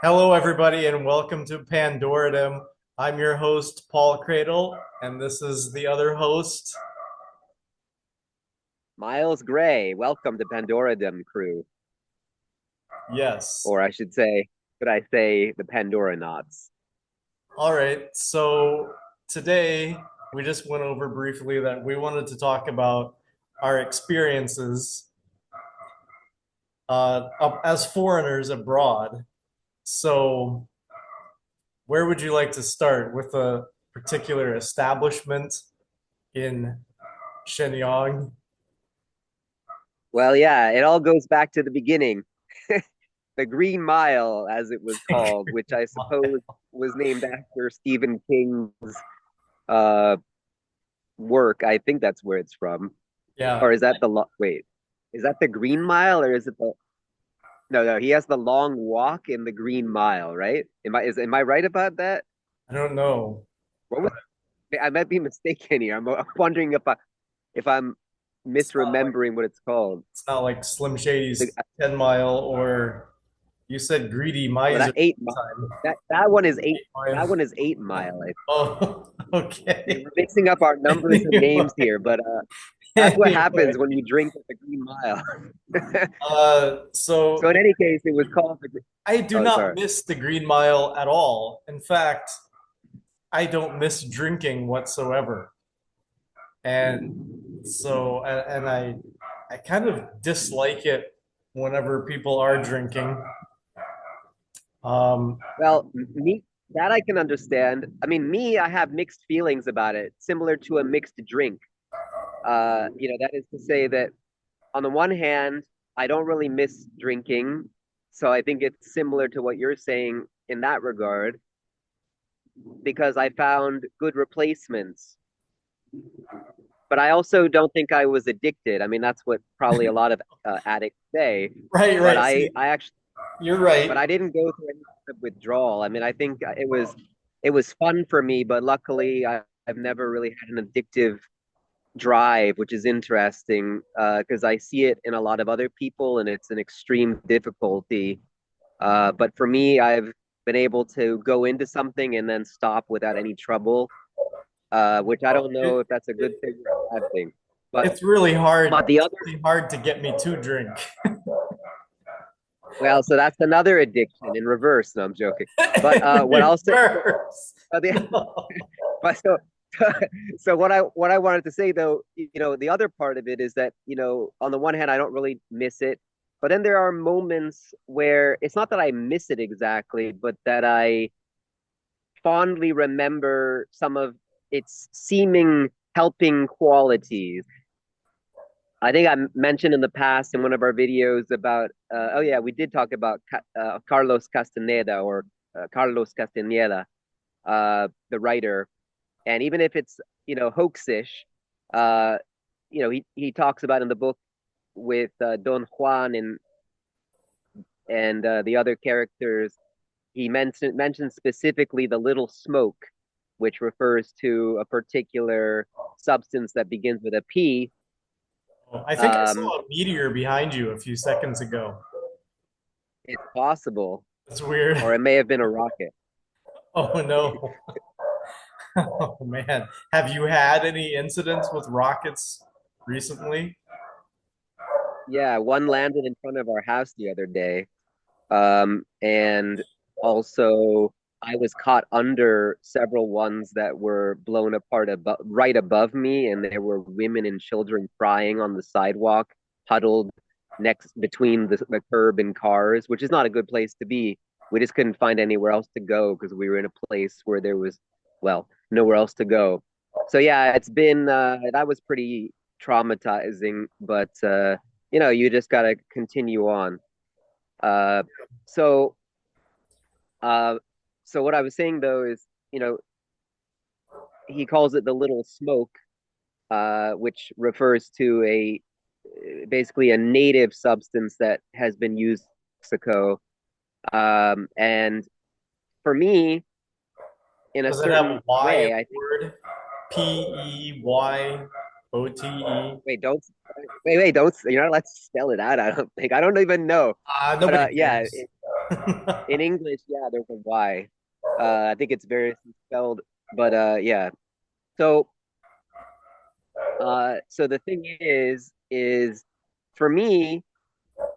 Hello, everybody, and welcome to Pandooradom. I'm your host, Paul Cradle, and this is the other host. Miles Gray, welcome to Pandooradom crew, Yes. or should I say, the Pandora Knots? All right. So today we just went over briefly that we wanted to talk about our experiences as foreigners abroad. So, where would you like to start with a particular establishment in Shenyang? Well, yeah, it all goes back to the beginning. The Green Mile, as it was called, which I suppose was named after Stephen King's uh, work. I think that's where it's from. Yeah. Or is that wait, is that the Green Mile or is it the no, no, he has the long walk in the Green Mile, right? Am I right about that? I don't know. What was I might be mistaken here. I'm wondering if I'm It's not like misremembering what it's called. It's not like Slim The, Shady's 10 Mile or you said Greedy Miser that eight time. that one is eight. 8 Mile. That one is 8 Mile. Oh, okay. We're mixing up our numbers and names Anyway, here, but that's what anyway. happens when you drink at the Green Mile. So So in any case, it was called the. I do Oh, not sorry. miss the Green Mile at all. In fact, I don't miss drinking whatsoever. And so, and I kind of dislike it whenever people are drinking. Um, Well, me that I can understand. I mean, me, I have mixed feelings about it, similar to a mixed drink. That is to say that on the one hand, I don't really miss drinking, so I think it's similar to what you're saying in that regard because I found good replacements. But I also don't think I was addicted. I mean, that's what probably a lot of addicts say. right, But right. See, I actually, you're but right. I didn't go through any kind of withdrawal. I mean, I think it was fun for me, but luckily I've never really had an addictive drive, which is interesting because I see it in a lot of other people, and it's an extreme difficulty. But for me, I've been able to go into something and then stop without any trouble, which I don't know It, if that's a good thing or a bad thing. But it's really hard. but the It's other, really hard to get me to drink. well, so that's another addiction in reverse. No, I'm joking. But In what I'll say, reverse. the, No. but so what I wanted to say though, the other part of it is that on the one hand, I don't really miss it, but then there are moments where it's not that I miss it exactly, but that I fondly remember some of its seeming helping qualities. I think I mentioned in the past in one of our videos about, oh yeah, we did talk about Carlos Castaneda or Carlos Castaneda, the writer. And even if it's, hoaxish, uh, he talks about in the book with Don Juan and the other characters, he mentions specifically the little smoke, which refers to a particular substance that begins with a P. I think I Um, saw a meteor behind you a few seconds ago. it's possible, That's weird. or it may have been a rocket. Oh no. Oh man. Have you had any incidents with rockets recently? Yeah, one landed in front of our house the other day. And also I was caught under several ones that were blown apart right above me, and there were women and children crying on the sidewalk, huddled next between the curb and cars, which is not a good place to be. We just couldn't find anywhere else to go because we were in a place where there was, well, nowhere else to go. So yeah, it's been that was pretty traumatizing, but you just gotta continue on. Uh, so, uh, so what I was saying though is, he calls it the little smoke, which refers to a basically a native substance that has been used in Mexico. And for me, in a Does it have certain Y in way, I the think. word? Peyyote? Wait, don't wait, don't. You're not allowed to spell it out. I don't think. I don't even know. But Nobody yeah, cares. In English, yeah, there's a Y. I think it's variously spelled, but yeah. So so the thing is for me,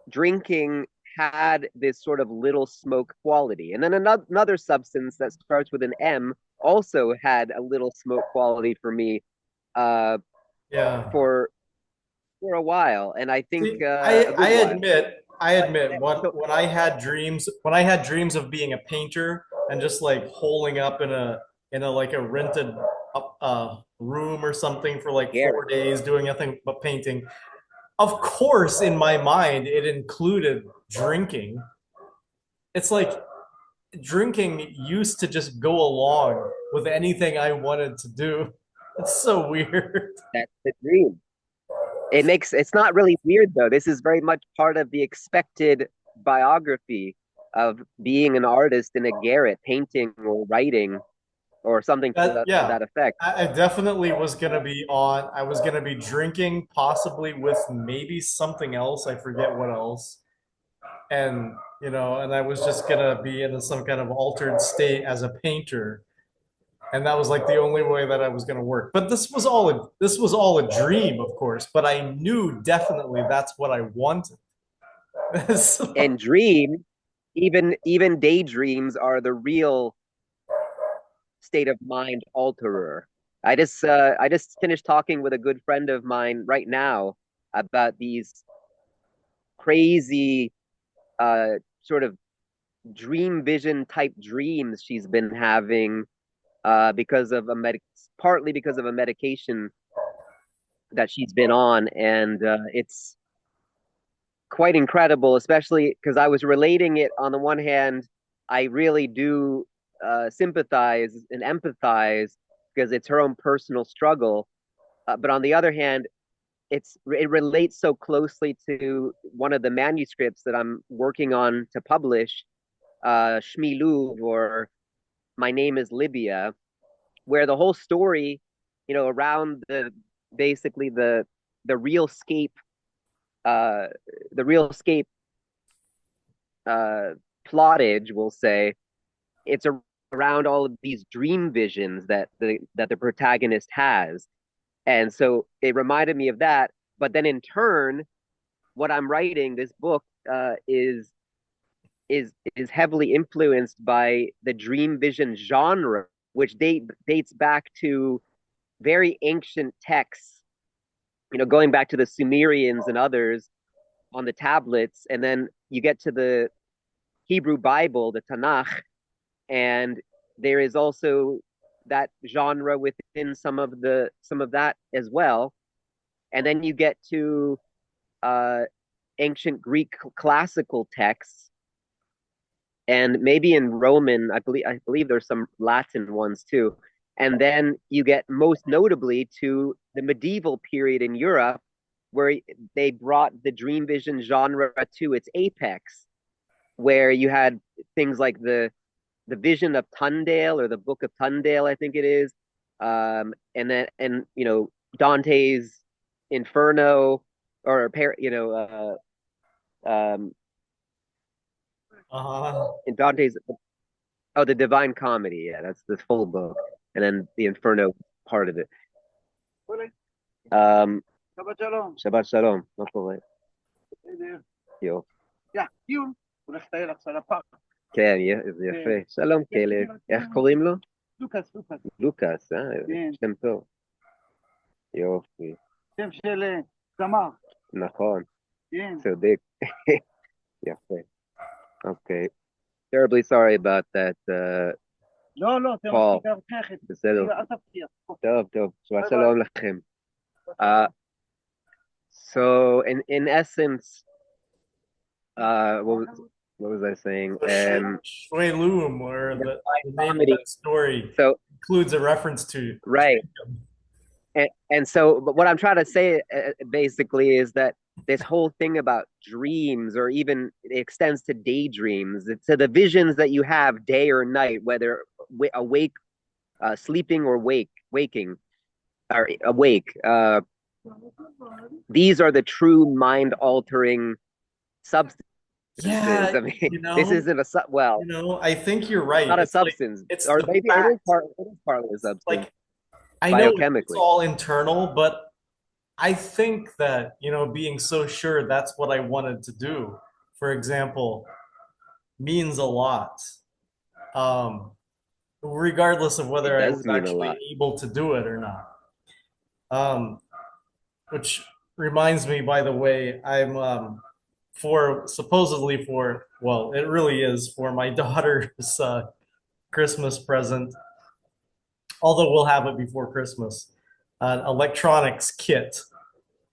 drinking had this sort of little smoke quality. And then another substance that starts with an M also had a little smoke quality for me uh, Yeah. for a while, and I think See, a I good while. admit, I But admit, so when I had dreams, when I had dreams of being a painter and just like holing up in a like a rented room or something for like Garrett, 4 days doing nothing but painting. Of course, in my mind, it included drinking. It's like drinking used to just go along with anything I wanted to do. It's so weird. that's the dream. It's not really weird though. This is very much part of the expected biography of being an artist in a garret, painting or writing or something That to yeah, that effect. I definitely was gonna be on. I was gonna be drinking, possibly with maybe something else. I forget what else. And and I was just gonna be in some kind of altered state as a painter, and that was like the only way that I was gonna work. But this was all a dream, of course. But I knew definitely that's what I wanted. So, And dream, even daydreams are the real state of mind alterer. I just finished talking with a good friend of mine right now about these crazy sort of dream vision type dreams she's been having because of partly because of a medication that she's been on, and it's quite incredible, especially because I was relating it. On the one hand, I really do sympathize and empathize because it's her own personal struggle, but on the other hand, it relates so closely to one of the manuscripts that I'm working on to publish, Shmi Luv, or My Name is Libya, where the whole story, around basically the real scape, uh, the real scape uh, plottage, we'll say, it's around all of these dream visions that the protagonist has, and so it reminded me of that. But then in turn, what I'm writing, this book, is heavily influenced by the dream vision genre, which dates back to very ancient texts, going back to the Sumerians and others on the tablets, and then you get to the Hebrew Bible, the Tanakh, and there is also that genre within some of that as well. And then you get to uh, ancient Greek classical texts, and maybe in Roman, I believe there's some Latin ones too. And then you get most notably to the medieval period in Europe, where they brought the dream vision genre to its apex, where you had things like the Vision of Tundale, or the Book of Tundale, I think it is, and Dante's Inferno, or uh, in Dante's, oh, the Divine Comedy. Yeah, that's the full book, and then the Inferno part of it. Um, Shabbat shalom. Shabbat Shalom. מה קורה? בסדר. יופי. יא, טיול. הולך לטייל עכשיו לפארק. כן, זה יפה. שלום כלב. איך קוראים לו? לוקאס, לוקאס. לוקאס, כן. שם טוב. יופי. שם של זמר. נכון, כן. צודק. יפה. Okay. Terribly sorry about that, לא, לא, אתם Paul. מפתיע אותך. בסדר. אל תפתיע. טוב, טוב. שבת ביי שלום לכם. So in essence, what was I saying? Shui Loom, or The the Divine name of Comedy. that story, So includes a reference to right, and so, but what I'm trying to say basically is that this whole thing about dreams, or even it extends to daydreams, to the visions that you have day or night, whether awake, sleeping, or waking, or awake. These are the true mind altering substances Yeah, I mean, this isn't a well, I think you're right. not a It's like substance, it's or the maybe fact. it is partly a substance Like I know it's biochemically. all internal, but I think that, being so sure that's what I wanted to do, for example, means a lot. Um, Regardless of It whether I was does mean a actually lot. able to do it or not. Um, which reminds me, by the way, I'm for supposedly for, well, it really is for my daughter's Christmas present, although we'll have it before Christmas, an electronics kit.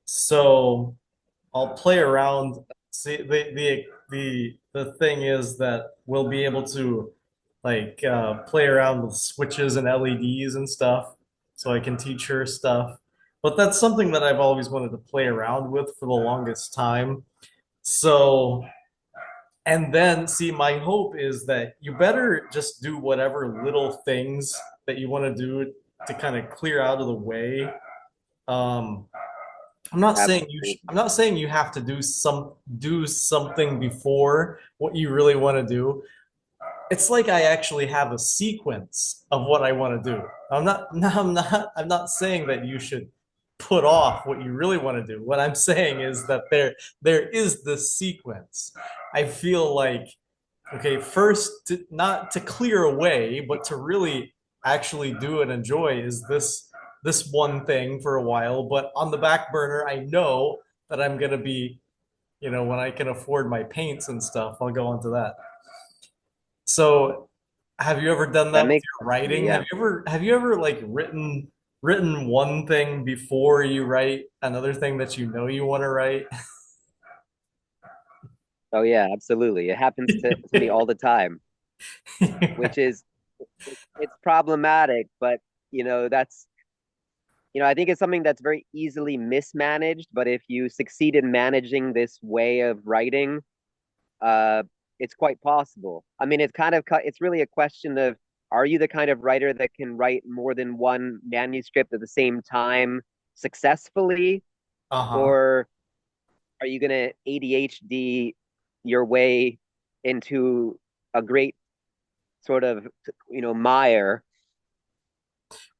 So I'll play around. See, the thing is that we'll be able to like play around with switches and LEDs and stuff, so I can teach her stuff. But that's something that I've always wanted to play around with for the longest time. So, and then see, my hope is that you better just do whatever little things that you want to do to kind of clear out of the way. Um, Absolutely. I'm not saying you have to do something before what you really want to do. It's like I actually have a sequence of what I want to do. I'm not saying that you should put off what you really want to do. What I'm saying is that there is this sequence. I feel like, okay, first not to clear away, but to really actually do and enjoy is this one thing for a while. But on the back burner, I know that I'm gonna be, when I can afford my paints and stuff, I'll go into that. So, have you ever done That that with makes your sense to me. writing? Yeah. Have you ever like written one thing before you write another thing that you know you want to write? Oh yeah, absolutely. It happens to me all the time, which is it's problematic, but that's I think it's something that's very easily mismanaged, but if you succeed in managing this way of writing, uh, it's quite possible. I mean, it's really a question of, are you the kind of writer that can write more than one manuscript at the same time successfully, Uh-huh. or are you gonna ADHD your way into a great sort of mire?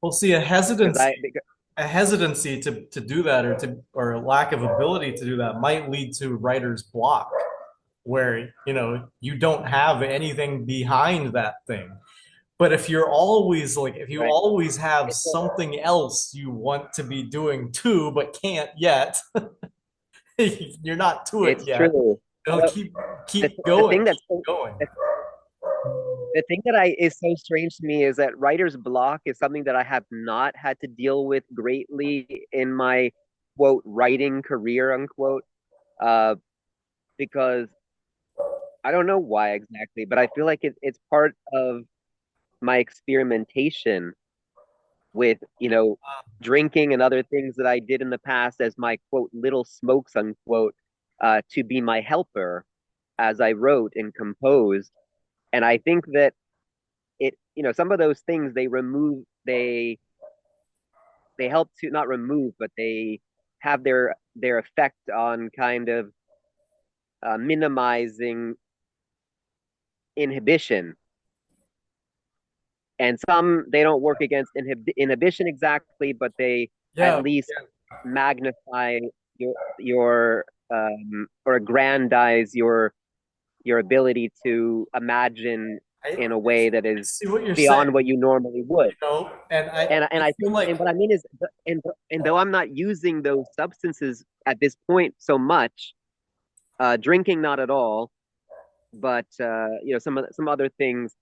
Well, see, Because because, a hesitancy to do that, or a lack of ability to do that might lead to writer's block, where you don't have anything behind that thing. But if you right, always have it's something else you want to be doing too but can't yet, you're not to it it's yet, true. it'll Although the, keep the going, thing keep that's so, going. the, the thing that I is so strange to me is that writer's block is something that I have not had to deal with greatly in my quote writing career unquote. Uh, because I don't know why exactly, but I feel like it's part of my experimentation with drinking and other things that I did in the past as my quote little smokes unquote, to be my helper as I wrote and composed. And I think that some of those things they help to not remove, but they have their effect on kind of minimizing inhibition. And some they don't work against inhibition exactly, but they at Yeah, least magnify your or aggrandize your ability to imagine I in a way that is see what you're saying, beyond what you normally would. and And I I feel think, like, and what I mean is, and though I'm not using those substances at this point so much, drinking not at all, but some other things,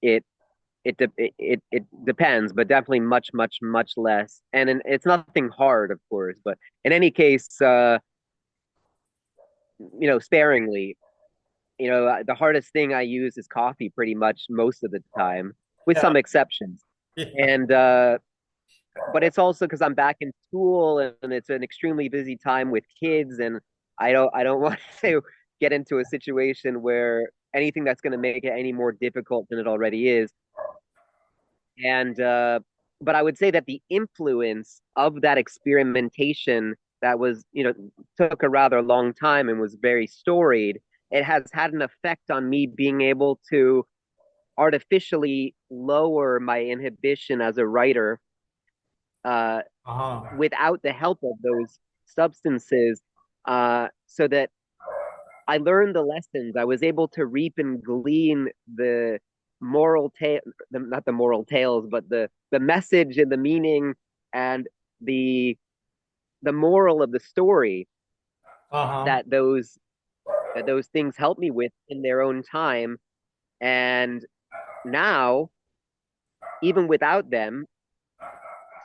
it it depends, but definitely much less. It's nothing hard, of course, but in any case, sparingly. The hardest thing I use is coffee pretty much most of the time, with yeah, some exceptions. yeah, And but it's also because I'm back in school and it's an extremely busy time with kids, and I don't want to get into a situation where anything that's going to make it any more difficult than it already is. And but I would say that the influence of that experimentation that was, took a rather long time and was very storied, it has had an effect on me being able to artificially lower my inhibition as a writer, uh, Uh-huh. without the help of those substances, so that I learned the lessons. I was able to reap and glean the moral tale, not the moral tales, but the message and the meaning and the the moral of the story Uh-huh. that those things help me with in their own time. And now, even without them,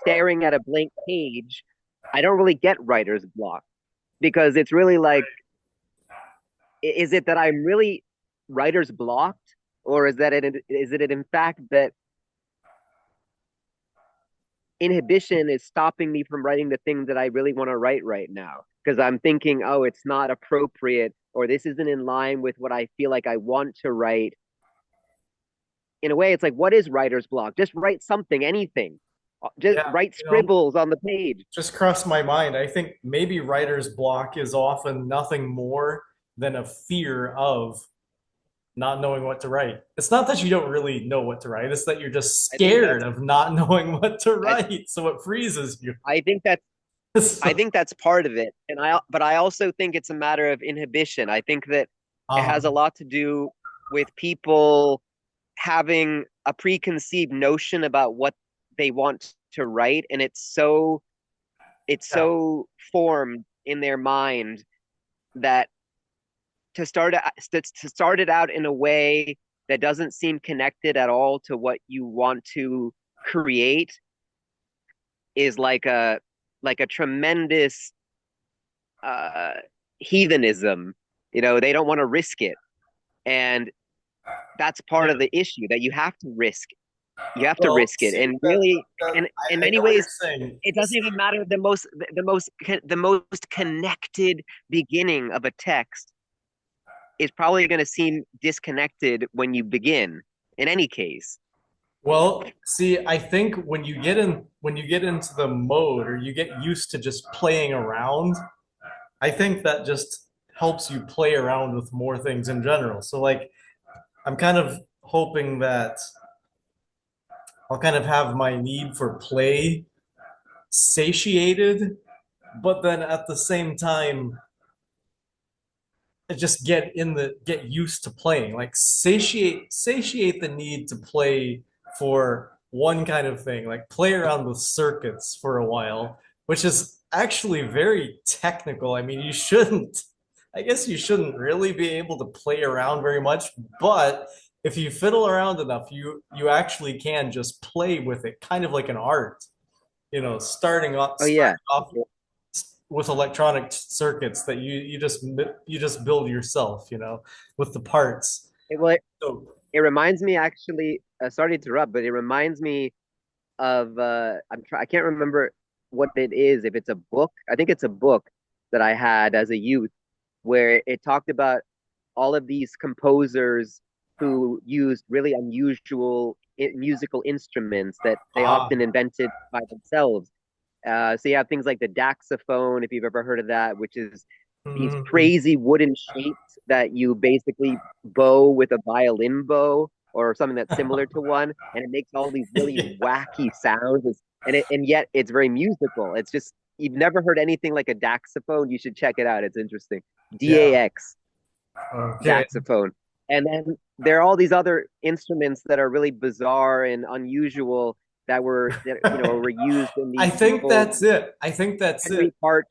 staring at a blank page, I don't really get writer's block because it's really like, is it that I'm really writer's blocked, or is it in fact that inhibition is stopping me from writing the thing that I really want to write right now? Because I'm thinking, oh, it's not appropriate, or this isn't in line with what I feel like I want to write. In a way, it's like, what is writer's block? Just write something, anything. Just Yeah, write scribbles on the page. just crossed my mind. I think maybe writer's block is often nothing more than a fear of not knowing what to write. It's not that you don't really know what to write, it's that you're just I think scared that's of not knowing what to I write. So it freezes you. I think that's I So, think that's part of it. But I also think it's a matter of inhibition. I think that it has a um, lot to do with people having a preconceived notion about what they want to write, and it's yeah. so formed in their mind that to start it out in a way that doesn't seem connected at all to what you want to create is like a tremendous uh heathenism. They don't want to risk it, and that's part Yeah. of the issue, that you have to Well, risk it. see, And really, and in I many know what you're ways, saying. it doesn't even matter. The most connected beginning of a text is probably going to seem disconnected when you begin, in any case. Well, see, I think when you get into the mode or you get used to just playing around, I think that just helps you play around with more things in general. So like I'm kind of hoping that I'll kind of have my need for play satiated, but then at the same time just get used to playing. Like satiate the need to play for one kind of thing, like play around with circuits for a while, which is actually very technical. I mean, I guess you shouldn't really be able to play around very much, but if you fiddle around enough, you actually can just play with it, kind of like an art. Oh yeah. starting off with electronic circuits that you just build yourself, with the parts. Well, So, it reminds me, actually. Sorry to interrupt, but it reminds me of I can't remember what it is. If it's a book, I think it's a book that I had as a youth, where it talked about all of these composers who used really unusual musical instruments that they often invented by themselves. So you have things like the daxophone, if you've ever heard of that, which is these mhm. crazy wooden shapes that you basically bow with a violin bow or something that's similar to one, and it makes all these really Yeah. wacky sounds. And yet it's very musical. It's just, you've never heard anything like a daxophone. You should check it out. It's interesting. Yeah. DAX, Okay. daxophone. And then there are all these other instruments that are really bizarre and unusual were used in I these think people's that's it. I think that's it. Henry Part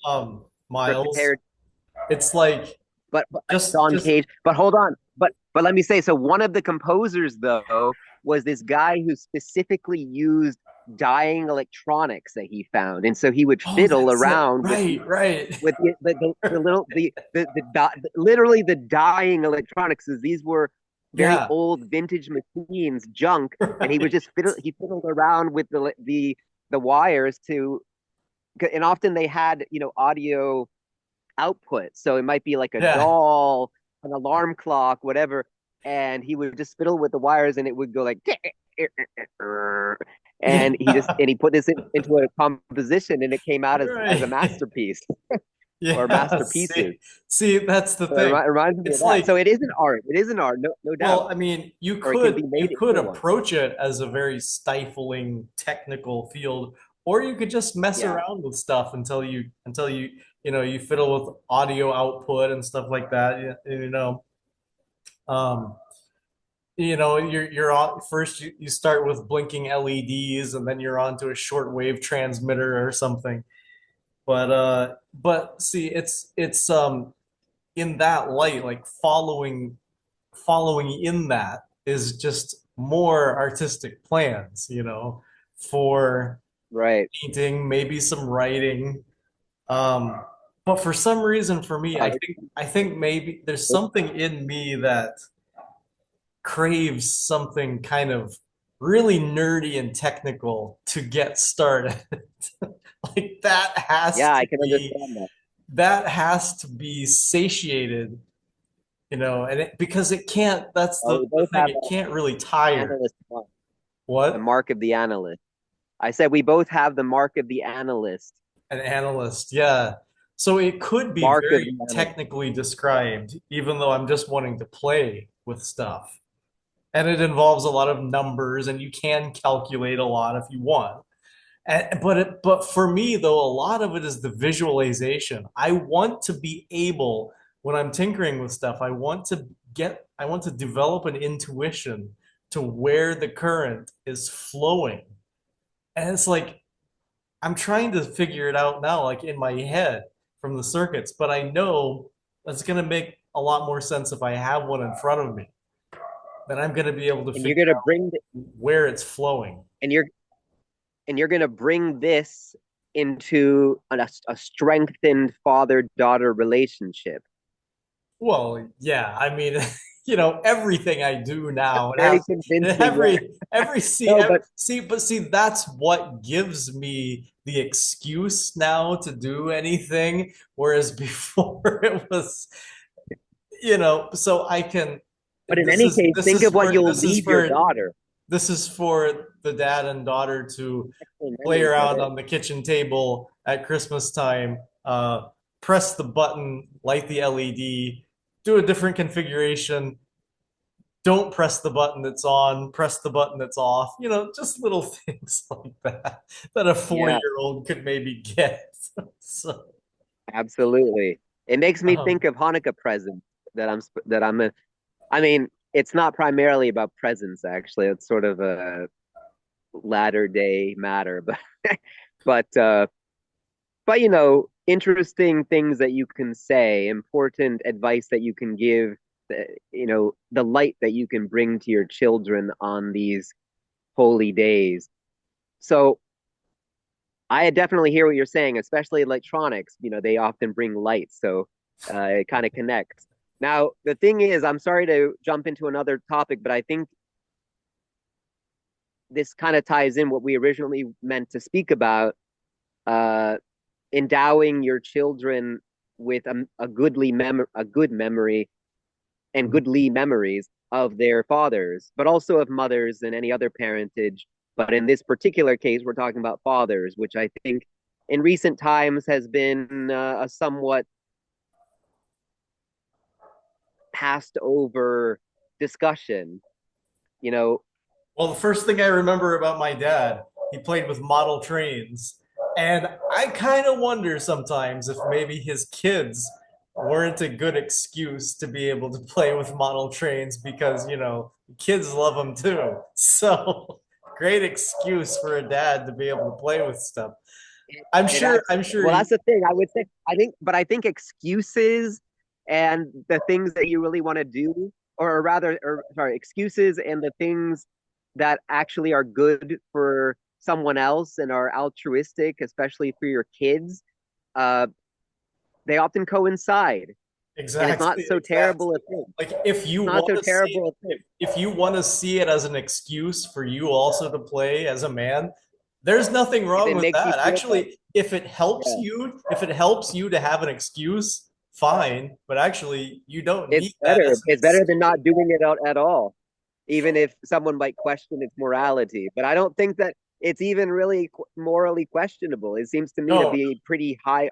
Miles. prepared, It's like but Don just Cage. But hold on, but let me say, so one of the composers though was this guy who specifically used dying electronics that he found, and so he would oh, fiddle that's it. around with Right, right. the little literally the dying electronics, as these were very Yeah. old vintage machines, junk, and he would Right. just fiddled around with the wires to, and often they had audio output. So it might be like a Yeah. doll, an alarm clock, whatever. And he would just fiddle with the wires and it would go like, and he just Yeah. and he put this into a composition, and it came out as a Right. masterpiece or Yeah. masterpieces. See, that's the So it thing. reminds me of It's that. So like, it is an art. It is an art, no doubt, well, I mean, or it can be you made could into one. approach it as a very stifling technical field, or you could just mess Yeah, around with stuff until you fiddle with audio output and stuff like that. Um, you're on first you start with blinking LEDs and then you're onto a shortwave transmitter or something. But see, it's in that light, like following in that is just more artistic plans, for right. painting, maybe some writing. Um, but for some reason, for me, Uh, I think maybe there's something in me that craves something kind of really nerdy and technical to get started. Like yeah, I can understand that. that has to be satiated, because it can't, that's We the both thing, have it that can't really tire. analyst mark, the What? mark of the analyst. I said we both have the mark of the analyst. An analyst, yeah. So it could be Mark of very the analyst. technically described, even though I'm just wanting to play with stuff. And it involves a lot of numbers, and you can calculate a lot if you want. But for me though, a lot of it is the visualization. I want to be able, when I'm tinkering with stuff, I want to develop an intuition to where the current is flowing. And it's like I'm trying to figure it out now, like in my head from the circuits, but I know that's going to make a lot more sense if I have one in front of me. Then I'm going to be able to And you're figure gonna out bring where it's flowing. and you're gonna bring this into a strengthened father-daughter relationship. Well, yeah, I mean, everything I do now, Very convincing. Yeah. No, but but see, that's what gives me the excuse now to do anything, whereas before it was, so I can, in any case, think of what you'll leave your daughter. this is for the dad and daughter to Excellent play memory, that around is. on the kitchen table at Christmas time, press the button, light the LED, do a different configuration, don't press the button that's on, press the button that's off, just little things like that that a 4 Yeah, year old could maybe get. So, absolutely. It makes me um, think of Hanukkah presents that I'm a, I mean, it's not primarily about presents actually. It's sort of a latter day matter, but but uh interesting things that you can say, important advice that you can give, the light that you can bring to your children on these holy days. So I definitely hear what you're saying, especially electronics. They often bring light, so it kind of connects. Now, the thing is, I'm sorry to jump into another topic, but I think this kind of ties in what we originally meant to speak about. Uh, Endowing your children with a good memory and goodly memories of their fathers, but also of mothers and any other parentage. But in this particular case, we're talking about fathers, which I think in recent times has been a somewhat passed over discussion. You know, well, the first thing I remember about my dad, he played with model trains. And I kind of wonder sometimes if maybe his kids weren't a good excuse to be able to play with model trains because, kids love them too. So, great excuse for a dad to be able to play with stuff. I'm sure well, that's the thing. I think excuses and the things that you really want to do, or rather, or sorry, excuses and the things that actually are good for someone else and are altruistic, especially for your kids, uh, they often coincide, and it's not so terrible exactly. a thing. Like It's not so terrible a thing. if you want to see it as an excuse for you also to play as a man, there's nothing If wrong it with makes you that. feel better, Actually, yeah, if it helps you to have an excuse, fine. But actually, you don't it's need that better. as an It's better excuse. than not doing it at all. even if someone might question its morality. But I don't think that it's even really morally questionable. It seems to me to No, be pretty high,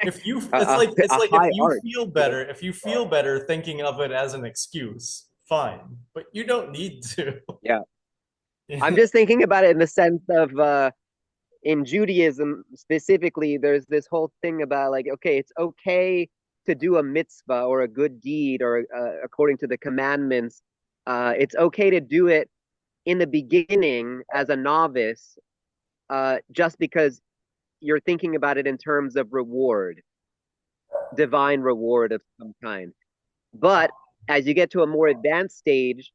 if you, it's a like if high you art. feel better, if you feel better thinking of it as an excuse, fine, but you don't need to. Yeah, I'm just thinking about it in the sense of in Judaism specifically, there's this whole thing about like, okay, it's okay to do a mitzvah or a good deed or according to the commandments. It's okay to do it in the beginning as a novice, just because you're thinking about it in terms of reward, divine reward of some kind. But as you get to a more advanced stage,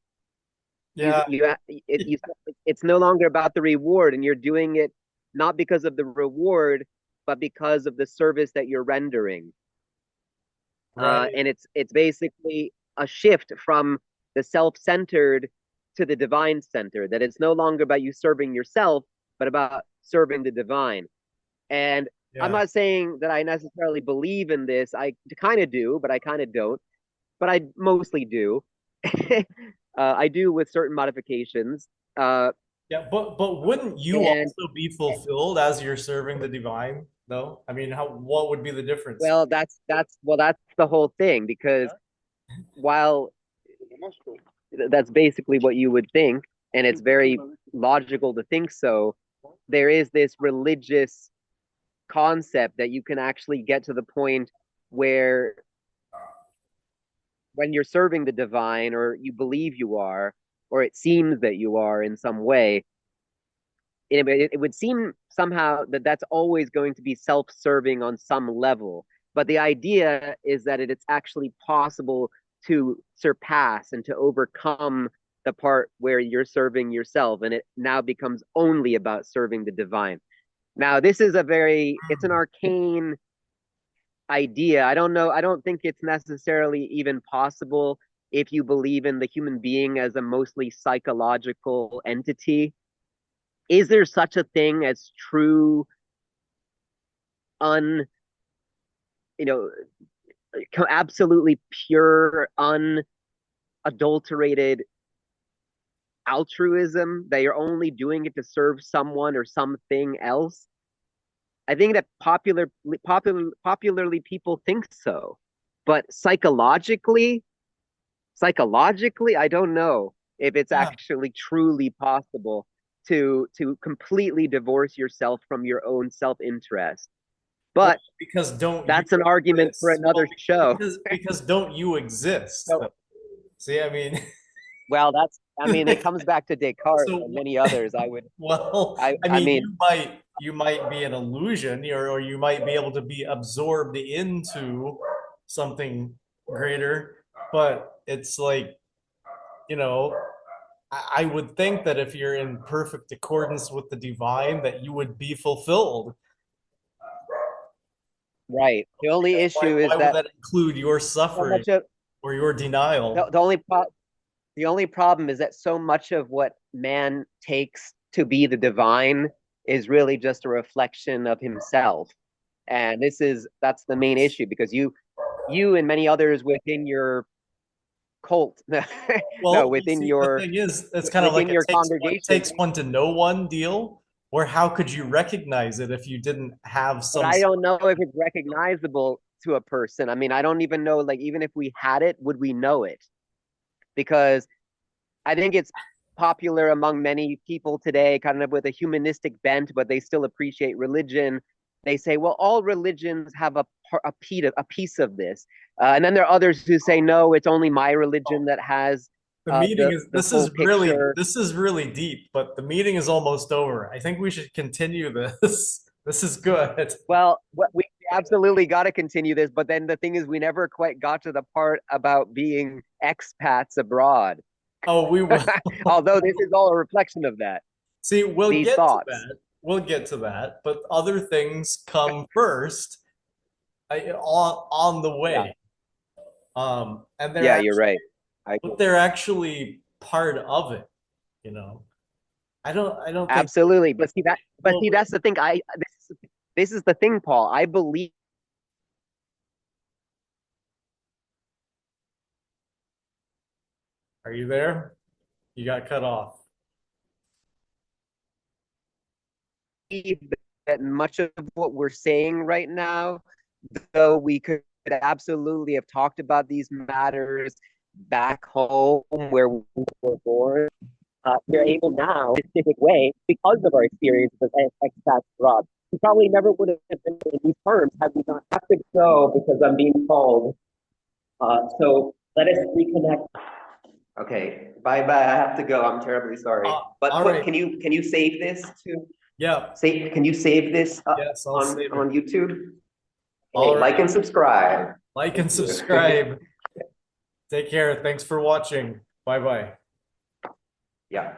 you Yeah, you you it's no longer about the reward, and you're doing it not because of the reward, but because of the service that you're rendering. right. And it's basically a shift from the self-centered to the divine centered. That it's no longer about you serving yourself, but about serving the divine. And I'm Yeah. not saying that I necessarily believe in this. I kind of do, but I kind of don't. But I mostly do. I do with certain modifications. Uh, Yeah, but wouldn't you and also be fulfilled as you're serving the divine, though? I mean, how what would be the difference? well, that's the whole thing because while that's basically what you would think, and it's very logical to think so, there is this religious concept that you can actually get to the point where when you're serving the divine, or you believe you are, or it seems that you are in some way, it would seem somehow that that's always going to be self-serving on some level. But the idea is that it's actually possible to surpass and to overcome the part where you're serving yourself, and it now becomes only about serving the divine. Now, this is it's an arcane idea. I don't know. I don't think it's necessarily even possible if you believe in the human being as a mostly psychological entity. Is there such a thing as true, un, you know, absolutely pure, unadulterated altruism that you're only doing it to serve someone or something else? I think that popularly people think so, but psychologically, I don't know if it's Yeah, actually truly possible to completely divorce yourself from your own self-interest. well, But because don't you that's an argument for exist? another Well, show. because don't you exist, So, though? See, I mean, well, I mean, it comes back to Descartes so and many others. well, I I mean, mean, you might be an illusion, or you might be able to be absorbed into something greater, but it's like, you know, I would think that if you're in perfect accordance with the divine, that you would be fulfilled. right. The only issue is Why would that that include your so suffering much of or your denial? the only problem is that so much of what man takes to be the divine is really just a reflection of himself. And that's the main issue because you and many others within your cult, no, Well, you see, the thing is, it's kind of like within your it congregation. takes one to know one deal. Where how could you recognize it if you didn't have But some? I don't know if it's recognizable to a person. I mean, I don't even know, like, even if we had it, would we know it? Because I think it's popular among many people today, kind of with a humanistic bent, but they still appreciate religion. They say, well, all religions have a piece of this. And then there are others who say, no, it's only my religion that has The meeting is the full picture. this is really deep, but the meeting is almost over. I think we should continue this. This is good. Well, we absolutely got to continue this, but then the thing is, we never quite got to the part about being expats abroad. Oh, we will. Although this is all a reflection of that, See, we'll these get to thoughts. that. We'll get to that, but other things come first, on the Yeah, way. And yeah, you're right. I they're actually part of it, you know. I don't think absolutely, but well, see, that's the thing. This is the thing, Paul. I believe. are you there? You got cut off. That much of what we're saying right now, though we could absolutely have talked about these matters back home where we were born, we're able now, in a specific way, because of our experiences as expats abroad. We probably never would have been in these terms had we not have to go because I'm being called. So let us reconnect. Okay, bye bye. I have to go. I'm terribly sorry. But all right. can you save this to Yeah. can you save this Yes, I'll save it. on YouTube? All Hey, like right. and subscribe. Like and subscribe. Take care. Thanks for watching. Bye-bye. Yeah.